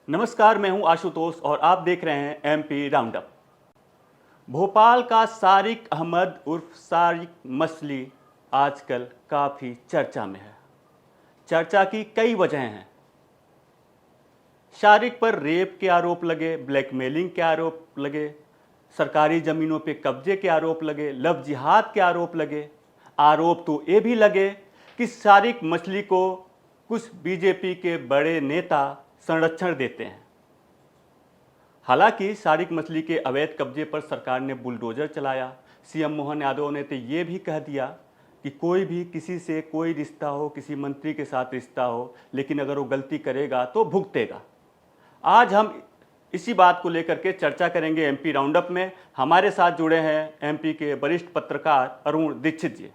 नमस्कार, मैं हूं आशुतोष और आप देख रहे हैं एमपी राउंडअप। भोपाल का सारिक अहमद उर्फ सारिक मछली आजकल काफ़ी चर्चा में है। चर्चा की कई वजहें हैं। सारिक पर रेप के आरोप लगे, ब्लैकमेलिंग के आरोप लगे, सरकारी ज़मीनों पे कब्जे के आरोप लगे, लव जिहाद के आरोप लगे। आरोप तो ये भी लगे कि सारिक मछली को कुछ बीजेपी के बड़े नेता संरक्षण देते हैं। हालांकि सारिक मछली के अवैध कब्जे पर सरकार ने बुलडोजर चलाया। सीएम मोहन यादव ने तो ये भी कह दिया कि कोई भी किसी से कोई रिश्ता हो, किसी मंत्री के साथ रिश्ता हो, लेकिन अगर वो गलती करेगा तो भुगतेगा। आज हम इसी बात को लेकर के चर्चा करेंगे एमपी राउंडअप में। हमारे साथ जुड़े हैं एमपी के वरिष्ठ पत्रकार अरुण दीक्षित जी।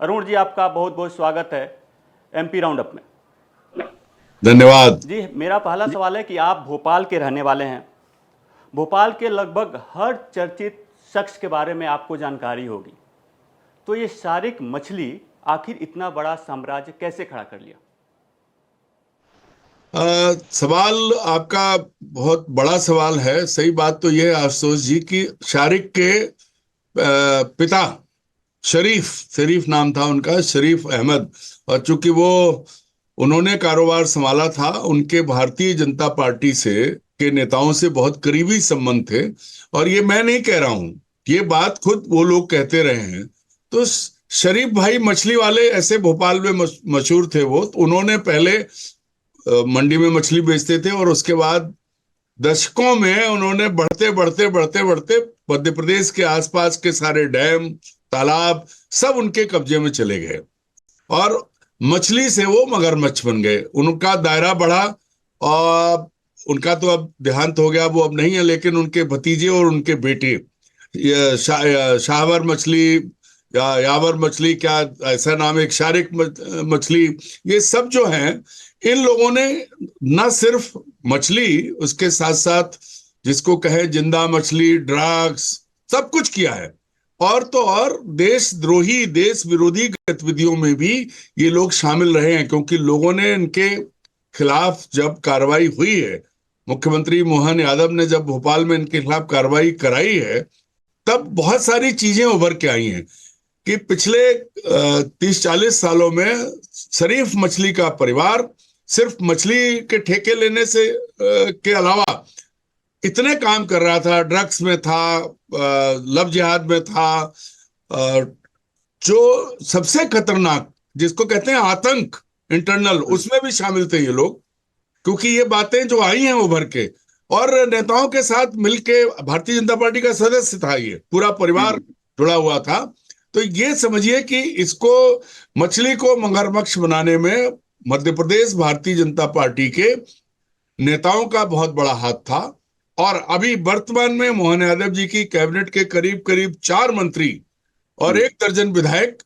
अरुण जी, आपका बहुत बहुत स्वागत है एमपी राउंडअप में। धन्यवाद जी, मेरा पहला सवाल है कि आप भोपाल के रहने वाले हैं। भोपाल के लगभग हर चर्चित शख्स के बारे में आपको जानकारी होगी। तो ये सारिक मछली आखिर इतना बड़ा साम्राज्य कैसे खड़ा कर लिया? सवाल आपका बहुत बड़ा सवाल है। सही बात तो यह है आशुतोष जी कि शारिक के पिता शरीफ नाम था उनका, शरीफ अहमद। और चूंकि उन्होंने कारोबार संभाला था, उनके भारतीय जनता पार्टी से के नेताओं से बहुत करीबी संबंध थे। और ये मैं नहीं कह रहा हूं, ये बात खुद वो लोग कहते रहे हैं। तो शरीफ भाई मछली वाले ऐसे भोपाल में मशहूर थे। तो उन्होंने पहले मंडी में मछली बेचते थे और उसके बाद दशकों में उन्होंने बढ़ते बढ़ते बढ़ते बढ़ते मध्य प्रदेश के आसपास के सारे डैम, तालाब सब उनके कब्जे में चले गए और मछली से वो मगरमच्छ बन गए। उनका दायरा बढ़ा और उनका तो अब देहांत हो गया, वो अब नहीं है, लेकिन उनके भतीजे और उनके बेटे शाहवर मछली या यावर मछली, क्या ऐसा नाम है, एक शारिक मछली, ये सब जो हैं, इन लोगों ने न सिर्फ मछली, उसके साथ साथ जिसको कहे जिंदा मछली, ड्रग्स, सब कुछ किया है। और तो और देशद्रोही, देश विरोधी गतिविधियों में भी ये लोग शामिल रहे हैं, क्योंकि लोगों ने इनके खिलाफ जब कार्रवाई हुई है, मुख्यमंत्री मोहन यादव ने जब भोपाल में इनके खिलाफ कार्रवाई कराई है, तब बहुत सारी चीजें उभर के आई हैं कि पिछले 30-40 सालों में शरीफ मछली का परिवार सिर्फ मछली के ठेके लेने से के अलावा इतने काम कर रहा था। ड्रग्स में था, लव जिहाद में था, जो सबसे खतरनाक जिसको कहते हैं आतंक इंटरनल, उसमें भी शामिल थे ये लोग। क्योंकि ये बातें जो आई हैं उभर के, और नेताओं के साथ मिलके, भारतीय जनता पार्टी का सदस्य था, ये पूरा परिवार जुड़ा हुआ था। तो ये समझिए कि इसको, मछली को मगरमच्छ बनाने में मध्य प्रदेश भारतीय जनता पार्टी के नेताओं का बहुत बड़ा हाथ था। और अभी वर्तमान में मोहन यादव जी की कैबिनेट के करीब करीब 4 मंत्री और 1 दर्जन विधायक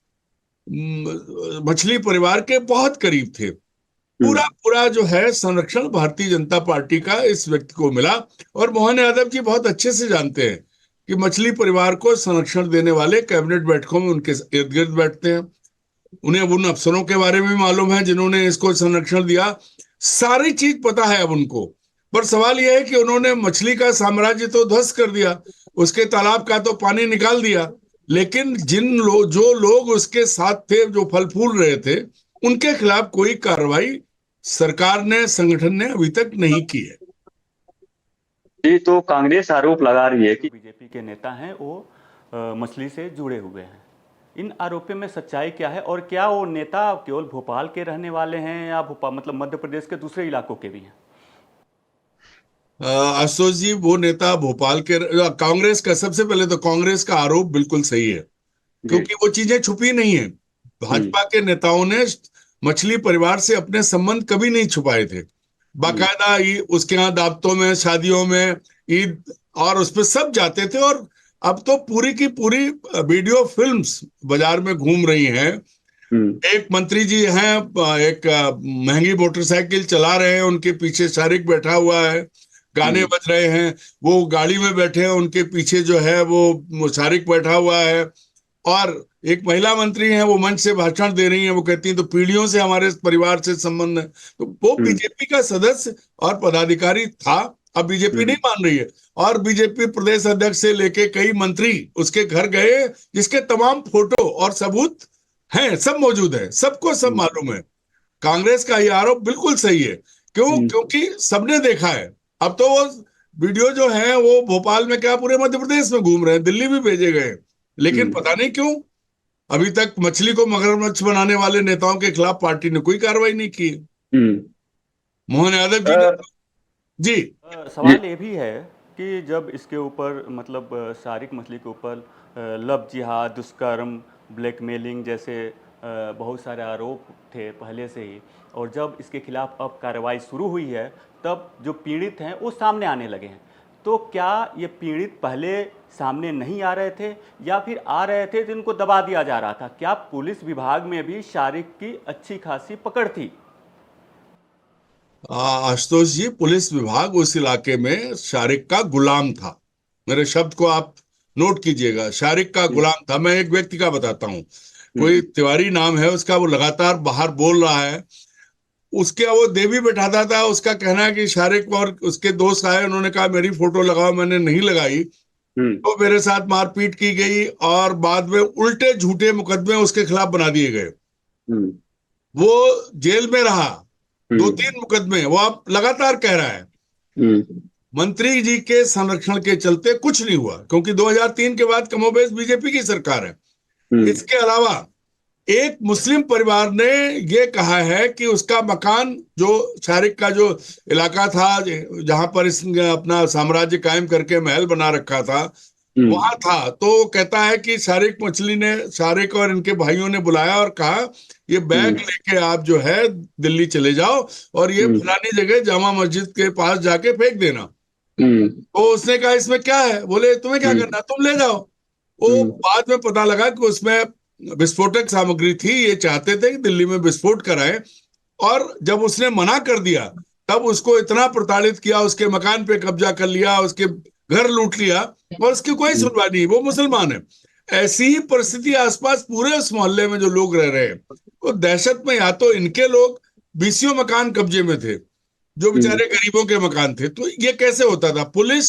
मछली परिवार के बहुत करीब थे। पूरा पूरा जो है संरक्षण भारतीय जनता पार्टी का इस व्यक्ति को मिला। और मोहन यादव जी बहुत अच्छे से जानते हैं कि मछली परिवार को संरक्षण देने वाले कैबिनेट बैठकों में उनके इर्द गिर्द बैठते हैं। उन्हें उन अफसरों के बारे में मालूम है जिन्होंने इसको संरक्षण दिया, सारी चीज पता है अब उनको। पर सवाल यह है कि उन्होंने मछली का साम्राज्य तो ध्वस्त कर दिया, उसके तालाब का तो पानी निकाल दिया, लेकिन जो लोग उसके साथ थे, जो फल फूल रहे थे, उनके खिलाफ कोई कार्रवाई सरकार ने, संगठन ने अभी तक नहीं की है। जी, तो कांग्रेस आरोप लगा रही है कि बीजेपी के नेता हैं वो मछली से जुड़े हुए हैं। इन आरोपों में सच्चाई क्या है, और क्या वो नेता केवल भोपाल के रहने वाले हैं या भोपाल मतलब मध्य प्रदेश के दूसरे इलाकों के भी हैं? आशुतोष जी, वो नेता भोपाल के, कांग्रेस का, सबसे पहले तो कांग्रेस का आरोप बिल्कुल सही है, क्योंकि वो चीजें छुपी नहीं है। भाजपा के नेताओं ने मछली परिवार से अपने संबंध कभी नहीं छुपाए थे। बाकायदा उसके यहाँ दावतों में, शादियों में, ईद और उस पर सब जाते थे। और अब तो पूरी की पूरी वीडियो फिल्म्स बाजार में घूम रही हैं। एक मंत्री जी हैं, एक महंगी मोटरसाइकिल चला रहे हैं, उनके पीछे शारिक बैठा हुआ है, गाने बज रहे हैं। वो गाड़ी में बैठे हैं, उनके पीछे जो है वो शारिक बैठा हुआ है। और एक महिला मंत्री हैं, वो मंच से भाषण दे रही हैं, वो कहती हैं तो पीढ़ियों से हमारे परिवार से संबंध है। तो वो हम्म। बीजेपी का सदस्य और पदाधिकारी था, अब बीजेपी नहीं मान रही है। और बीजेपी प्रदेश अध्यक्ष से लेके कई मंत्री उसके घर गए, जिसके तमाम फोटो और सबूत हैं, सब मौजूद है, सबको सब मालूम है। कांग्रेस का ये आरोप बिल्कुल सही है। क्यों? क्योंकि सबने देखा है। अब तो वो वीडियो जो है वो भोपाल में क्या पूरे मध्य प्रदेश में घूम रहे हैं, दिल्ली भी भेजे गए हैं। लेकिन पता नहीं क्यों अभी तक मछली को मगरमच्छ बनाने वाले नेताओं के खिलाफ पार्टी ने कोई कार्रवाई नहीं की। मोहन यादव जी ने जी सवाल ये भी है कि जब इसके ऊपर मतलब शारिक मछली के ऊपर लव जिहाद, दुष्कर्म, ब्लैकमेलिंग जैसे बहुत सारे आरोप थे पहले से ही, और जब इसके खिलाफ अब कार्रवाई शुरू हुई है तब जो पीड़ित हैं वो सामने आने लगे हैं। तो क्या ये पीड़ित पहले सामने नहीं आ रहे थे या फिर आ रहे थे तो इनको दबा दिया जा रहा था? क्या पुलिस विभाग में भी शारिक की अच्छी खासी पकड़ थी? आशुतोष जी, पुलिस विभाग उस इलाके में शारिक का गुलाम था। मेरे शब्द को आप नोट कीजिएगा, शारिक का गुलाम था। मैं एक व्यक्ति का बताता हूँ, कोई तिवारी नाम है उसका, वो लगातार बाहर बोल रहा है। उसके वो देवी बैठाता था, उसका कहना है कि शारिक और उसके दोस्त आए, उन्होंने कहा मेरी फोटो लगाओ, मैंने नहीं लगाई तो मेरे साथ मारपीट की गई और बाद में उल्टे झूठे मुकदमे उसके खिलाफ बना दिए गए। वो जेल में रहा, 2-3 मुकदमे वो अब लगातार कह रहा है। मंत्री जी के संरक्षण के चलते कुछ नहीं हुआ, क्योंकि 2003 के बाद कमोबेश बीजेपी की सरकार है। इसके अलावा एक मुस्लिम परिवार ने ये कहा है कि उसका मकान, जो शारिक का जो इलाका था जहां पर इसने अपना साम्राज्य कायम करके महल बना रखा था, वहां था। तो वो कहता है कि शारिक मछली ने, शारिक और इनके भाइयों ने बुलाया और कहा ये बैग लेके आप जो है दिल्ली चले जाओ और ये फलानी जगह जामा मस्जिद के पास जाके फेंक देना। तो उसने कहा इसमें क्या है? बोले तुम्हें क्या करना, तुम ले जाओ। वो बाद में पता लगा कि उसमें विस्फोटक सामग्री थी, ये चाहते थे कि दिल्ली में विस्फोट कराएं। और जब उसने मना कर दिया तब उसको इतना प्रताड़ित किया, उसके मकान पे कब्जा कर लिया, उसके घर लूट लिया और उसकी कोई सुनवाई नहीं। वो मुसलमान है। ऐसी ही परिस्थिति आसपास पूरे उस मोहल्ले में जो लोग रह रहे हैं, वो दहशत में, या तो इनके लोग 20 मकान कब्जे में थे जो बेचारे गरीबों के मकान थे। तो ये कैसे होता था? पुलिस,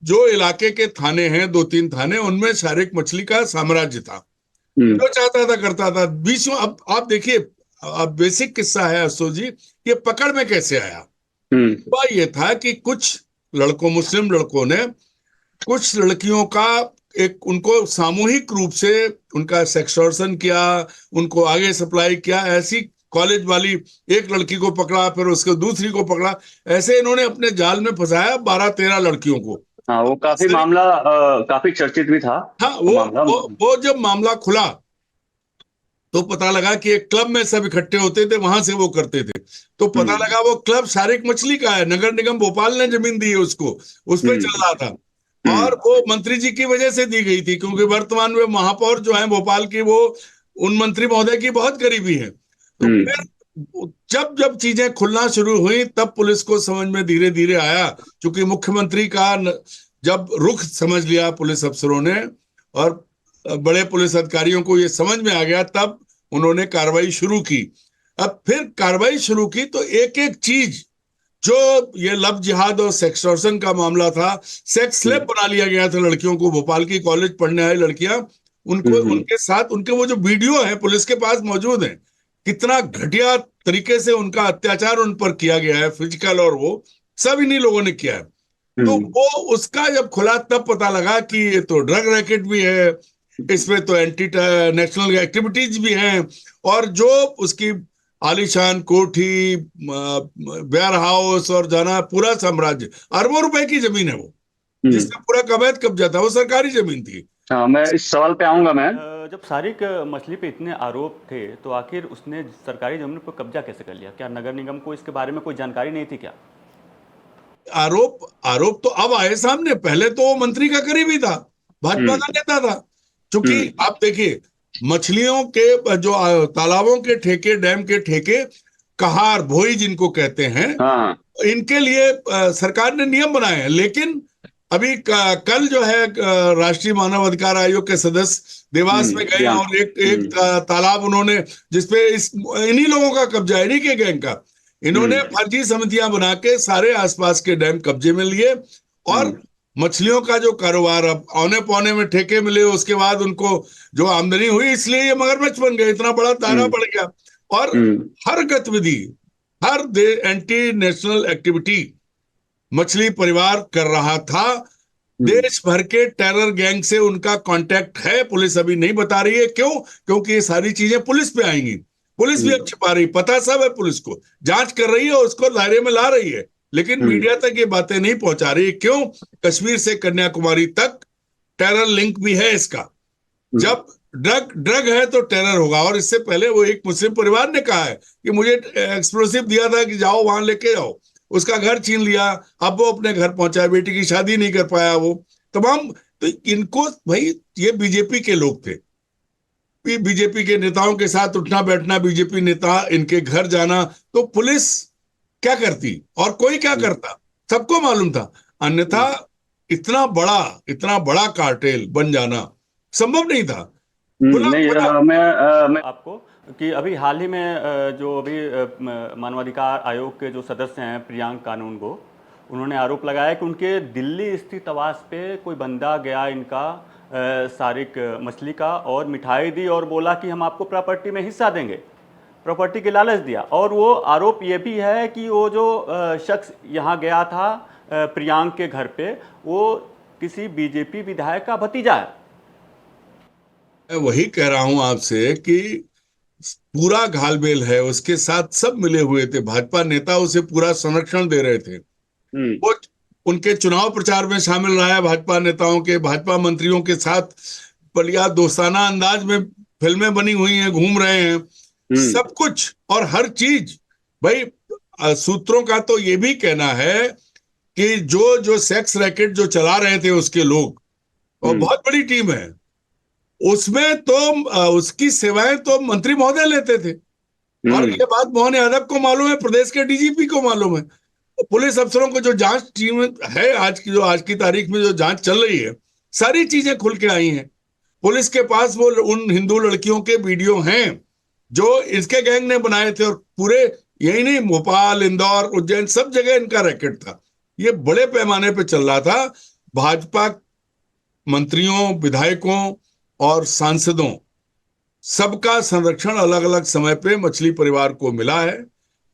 जो इलाके के थाने हैं, 2-3 थाने, उनमें शारिक मछली का साम्राज्य था। जो चाहता था करता था। 20 अब आप देखिए, अब बेसिक किस्सा है अशोक जी, ये पकड़ में कैसे आया। वह ये था कि कुछ लड़कों, मुस्लिम लड़कों ने कुछ लड़कियों का एक, उनको सामूहिक रूप से उनका सेक्सटॉर्शन किया, उनको आगे सप्लाई किया। ऐसी कॉलेज वाली एक लड़की को पकड़ा, फिर उसको दूसरी को पकड़ा, ऐसे इन्होंने अपने जाल में फंसाया 12-13 लड़कियों को। हाँ, वो काफी मामला काफी चर्चित भी था। हाँ, वो जब मामला खुला तो पता लगा कि एक क्लब में सब इकट्ठे होते थे, वहां से वो करते थे। तो पता लगा वो क्लब शारिक मछली का है, नगर निगम भोपाल ने जमीन दी है उसको, उस पर चल रहा था। और वो मंत्री जी की वजह से दी गई थी, क्योंकि वर्तमान में महापौर जो है भोपाल की, वो उन मंत्री महोदय की बहुत करीबी है। तो फिर जब जब चीजें खुलना शुरू हुई तब पुलिस को समझ में धीरे धीरे आया, क्योंकि मुख्यमंत्री का जब रुख समझ लिया पुलिस अफसरों ने और बड़े पुलिस अधिकारियों को ये समझ में आ गया, तब उन्होंने कार्रवाई शुरू की। अब फिर कार्रवाई शुरू की तो एक एक चीज, जो ये लव जिहाद और सेक्सटॉर्शन का मामला था, सेक्स स्लेव बना लिया गया था लड़कियों को। भोपाल की कॉलेज पढ़ने आई लड़कियां, उनको उनके साथ, उनके वो जो वीडियो है पुलिस के पास मौजूद है, कितना घटिया तरीके से उनका अत्याचार उन पर किया गया है, फिजिकल, और वो सब इन्हीं लोगों ने किया है। तो वो उसका जब खुला तब पता लगा कि ये तो ड्रग रैकेट भी है, इसमें तो एंटी नेशनल एक्टिविटीज भी हैं, और जो उसकी आलीशान कोठी, वेयर हाउस और जाना पूरा साम्राज्य, अरबों रुपए की जमीन है वो, जिसका पूरा अवैध कब्जा था, वो सरकारी जमीन थी। हाँ, मैं इस सवाल पे आऊंगा। मैं जब शारिक मछली पे इतने आरोप थे तो आखिर उसने सरकारी जमीन पर कब्जा कैसे कर लिया? क्या नगर निगम को इसके बारे में कोई जानकारी नहीं थी क्या? आरोप तो अब आए सामने, पहले तो वो मंत्री का करीबी था, भाजपा का नेता था। क्योंकि आप देखिए, मछलियों के जो तालाबों के ठेके, डैम के ठेके, कहार भोई जिनको कहते हैं, हाँ, इनके लिए सरकार ने नियम बनाए हैं। लेकिन अभी कल जो है राष्ट्रीय मानव अधिकार आयोग के सदस्य देवास में गए या और एक तालाब उन्होंने, जिसपे इन्हीं लोगों का कब्जा है, इन्हीं के गैंग का, इन्होंने फर्जी समितियां बना के सारे आसपास के डैम कब्जे में लिए और मछलियों का जो कारोबार, अब औने पौने में ठेके मिले, उसके बाद उनको जो आमदनी हुई, इसलिए ये मगरमच्छ बन गए, इतना बड़ा दायरा बढ़ गया। और हर गतिविधि, हर एंटी नेशनल एक्टिविटी मछली परिवार कर रहा था। देश भर के टेरर गैंग से उनका कांटेक्ट है, पुलिस अभी नहीं बता रही है। क्यों? क्योंकि ये सारी चीजें पुलिस पे आएंगी, पुलिस भी अब छिपा रही, पता सब है पुलिस को, जांच कर रही है, उसको दायरे में ला रही है, लेकिन मीडिया तक ये बातें नहीं पहुंचा रही। क्यों? कश्मीर से कन्याकुमारी तक टेरर लिंक भी है इसका। जब ड्रग है तो टेरर होगा। और इससे पहले वो एक मुस्लिम परिवार ने कहा है कि मुझे एक्सप्लोसिव दिया था कि जाओ वहां लेके जाओ, उसका घर छीन लिया, अब वो अपने घर पहुंचा, बेटी की शादी नहीं कर पाया वो तमाम। तो इनको भाई, ये बीजेपी के लोग थे, बीजेपी के नेताओं के साथ उठना बैठना, बीजेपी नेता इनके घर जाना, तो पुलिस क्या करती और कोई क्या करता, सबको मालूम था। अन्यथा इतना बड़ा कार्टेल बन जाना संभव नहीं था। नहीं, मैं आपको कि अभी हाल ही में जो अभी मानवाधिकार आयोग के जो सदस्य हैं प्रियांक कानूनगो, उन्होंने आरोप लगाया कि उनके दिल्ली स्थित आवास पे कोई बंदा गया इनका सारिक मछली का और मिठाई दी और बोला कि हम आपको प्रॉपर्टी में हिस्सा देंगे, प्रॉपर्टी के लालच दिया। और वो आरोप ये भी है कि वो जो शख्स यहाँ गया था प्रियांक के घर पे, वो किसी बीजेपी विधायक का भतीजा है। मैं वही कह रहा हूं आपसे कि पूरा घालमेल है, उसके साथ सब मिले हुए थे, भाजपा नेता उसे पूरा संरक्षण दे रहे थे। वो उनके चुनाव प्रचार में शामिल रहा है, भाजपा नेताओं के, भाजपा मंत्रियों के साथ बढ़िया दोस्ताना अंदाज में फिल्में बनी हुई हैं, घूम रहे हैं, सब कुछ और हर चीज। भाई सूत्रों का तो ये भी कहना है कि जो जो सेक्स रैकेट जो चला रहे थे उसके लोग, और बहुत बड़ी टीम है उसमें, तो उसकी सेवाएं तो मंत्री महोदय लेते थे। और ये बात मोहन यादव को मालूम है, प्रदेश के डीजीपी को मालूम है, पुलिस अफसरों को, जो जांच टीम है आज की तारीख में जो जांच चल रही है, सारी चीजें खुल के आई हैं। पुलिस के पास वो उन हिंदू लड़कियों के वीडियो हैं जो इसके गैंग ने बनाए थे, और पूरे यही नहीं, भोपाल, इंदौर, उज्जैन, सब जगह इनका रैकेट था। ये बड़े पैमाने पे चल रहा था। भाजपा मंत्रियों, विधायकों और सांसदों, सबका संरक्षण अलग अलग समय पे मछली परिवार को मिला है।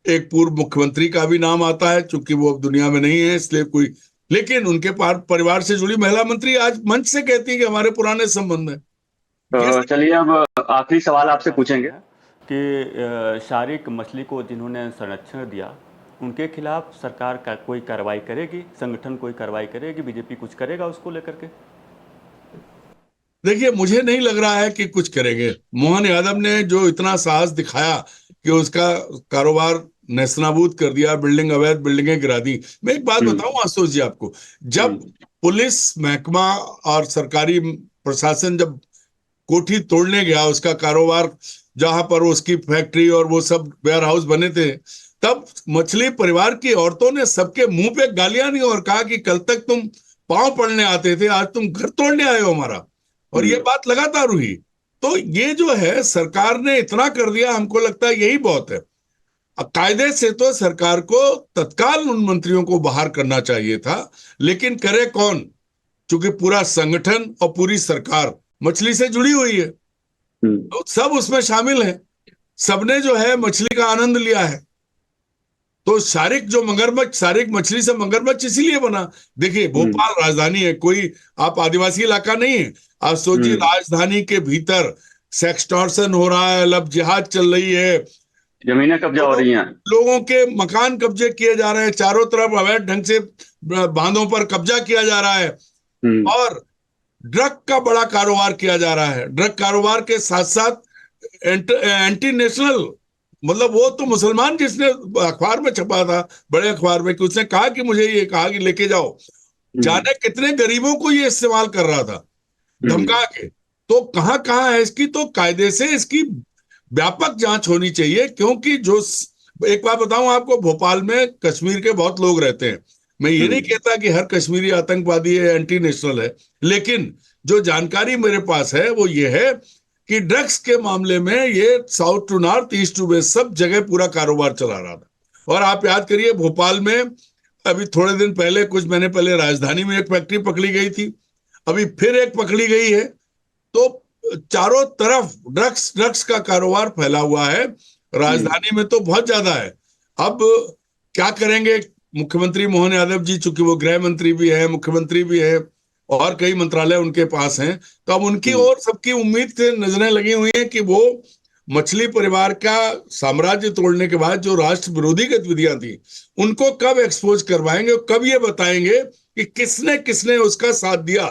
एक पूर्व मुख्यमंत्री का भी नाम आता है, चूंकि वो अब दुनिया में नहीं है इसलिए कोई, लेकिन उनके परिवार से जुड़ी महिला मंत्री आज मंच से कहती है कि हमारे पुराने संबंध है। चलिए अब आखिरी सवाल आपसे पूछेंगे कि शारिक मछली को जिन्होंने संरक्षण दिया, उनके खिलाफ सरकार का कोई कार्रवाई करेगी, संगठन कोई कार्रवाई करेगी, बीजेपी कुछ करेगा उसको लेकर के? देखिए, मुझे नहीं लग रहा है कि कुछ करेंगे। मोहन यादव ने जो इतना साहस दिखाया कि उसका कारोबार नेस्तनाबूद कर दिया, अवैध बिल्डिंगें गिरा दी। मैं एक बात बताऊं आशुतोष जी आपको, जब पुलिस महकमा और सरकारी प्रशासन जब कोठी तोड़ने गया, उसका कारोबार जहां पर उसकी फैक्ट्री और वो सब वेयर हाउस बने थे, तब मछली परिवार की औरतों ने सबके मुंह पे गालियां दी और कहा कि कल तक तुम पांव पड़ने आते थे, आज तुम घर तोड़ने आए हो हमारा। और ये बात लगातार हुई। तो ये जो है, सरकार ने इतना कर दिया, हमको लगता है यही बहुत है। कायदे से तो सरकार को तत्काल उन मंत्रियों को बाहर करना चाहिए था, लेकिन करे कौन? क्योंकि पूरा संगठन और पूरी सरकार मछली से जुड़ी हुई है, तो सब उसमें शामिल है, सबने जो है मछली का आनंद लिया है। तो सारिक मछली से मगरमच्छ इसीलिए बना। देखिए, भोपाल राजधानी है, कोई आप आदिवासी इलाका नहीं है। आप सोचिए, राजधानी के भीतर सेक्सटॉर्शन हो रहा है, लब जिहाद चल रही है, जमीनें कब्जा हो रही हैं, लोगों के मकान कब्जे किए जा रहे हैं, चारों तरफ अवैध ढंग से बांधों पर कब्जा किया जा रहा है, और ड्रग का बड़ा कारोबार किया जा रहा है। ड्रग कारोबार के साथ साथ एंटी नेशनल, मतलब वो तो मुसलमान जिसने अखबार में छपा था, बड़े अखबार में, कि उसने कहा कि मुझे ये कहा कि लेके जाओ, जाने कितने गरीबों को ये इस्तेमाल कर रहा था धमका के। तो कहां कहां है इसकी, तो कायदे से इसकी व्यापक जांच होनी चाहिए। क्योंकि जो, एक बात बताऊं आपको, भोपाल में कश्मीर के बहुत लोग रहते हैं, मैं ये नहीं कहता कि हर कश्मीरी आतंकवादी है, एंटी नेशनल है, लेकिन जो जानकारी मेरे पास है वो ये है कि ड्रग्स के मामले में ये south to north, east to west, सब जगह पूरा कारोबार चला रहा था। और आप याद करिए, भोपाल में अभी थोड़े दिन पहले, कुछ महीने पहले, राजधानी में एक फैक्ट्री पकड़ी गई थी, अभी फिर एक पकड़ी गई है। तो चारों तरफ ड्रग्स ड्रग्स का कारोबार फैला हुआ है, राजधानी में तो बहुत ज्यादा है। अब क्या करेंगे मुख्यमंत्री मोहन यादव जी, चूंकि वो गृह मंत्री भी है, मुख्यमंत्री भी है, और कई मंत्रालय उनके पास हैं, तो अब उनकी ओर सबकी उम्मीद से नजरें लगी हुई हैं कि वो मछली परिवार का साम्राज्य तोड़ने के बाद जो राष्ट्र विरोधी गतिविधियां थी उनको कब एक्सपोज करवाएंगे, कब ये बताएंगे कि किसने किसने उसका साथ दिया।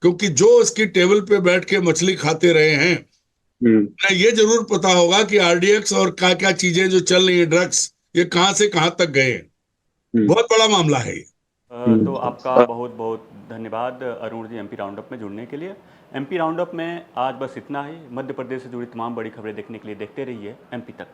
क्योंकि जो उसकी टेबल पे बैठ के मछली खाते रहे हैं, उन्हें ये जरूर पता होगा कि आरडीएक्स और क्या क्या चीजें जो चल रही है, ड्रग्स, ये कहां से कहां तक गए हैं। बहुत बड़ा मामला है ये। तो आपका बहुत बहुत धन्यवाद अरुण जी, एमपी राउंडअप में जुड़ने के लिए। एमपी राउंडअप में आज बस इतना ही। मध्य प्रदेश से जुड़ी तमाम बड़ी खबरें देखने के लिए देखते रहिए एमपी तक।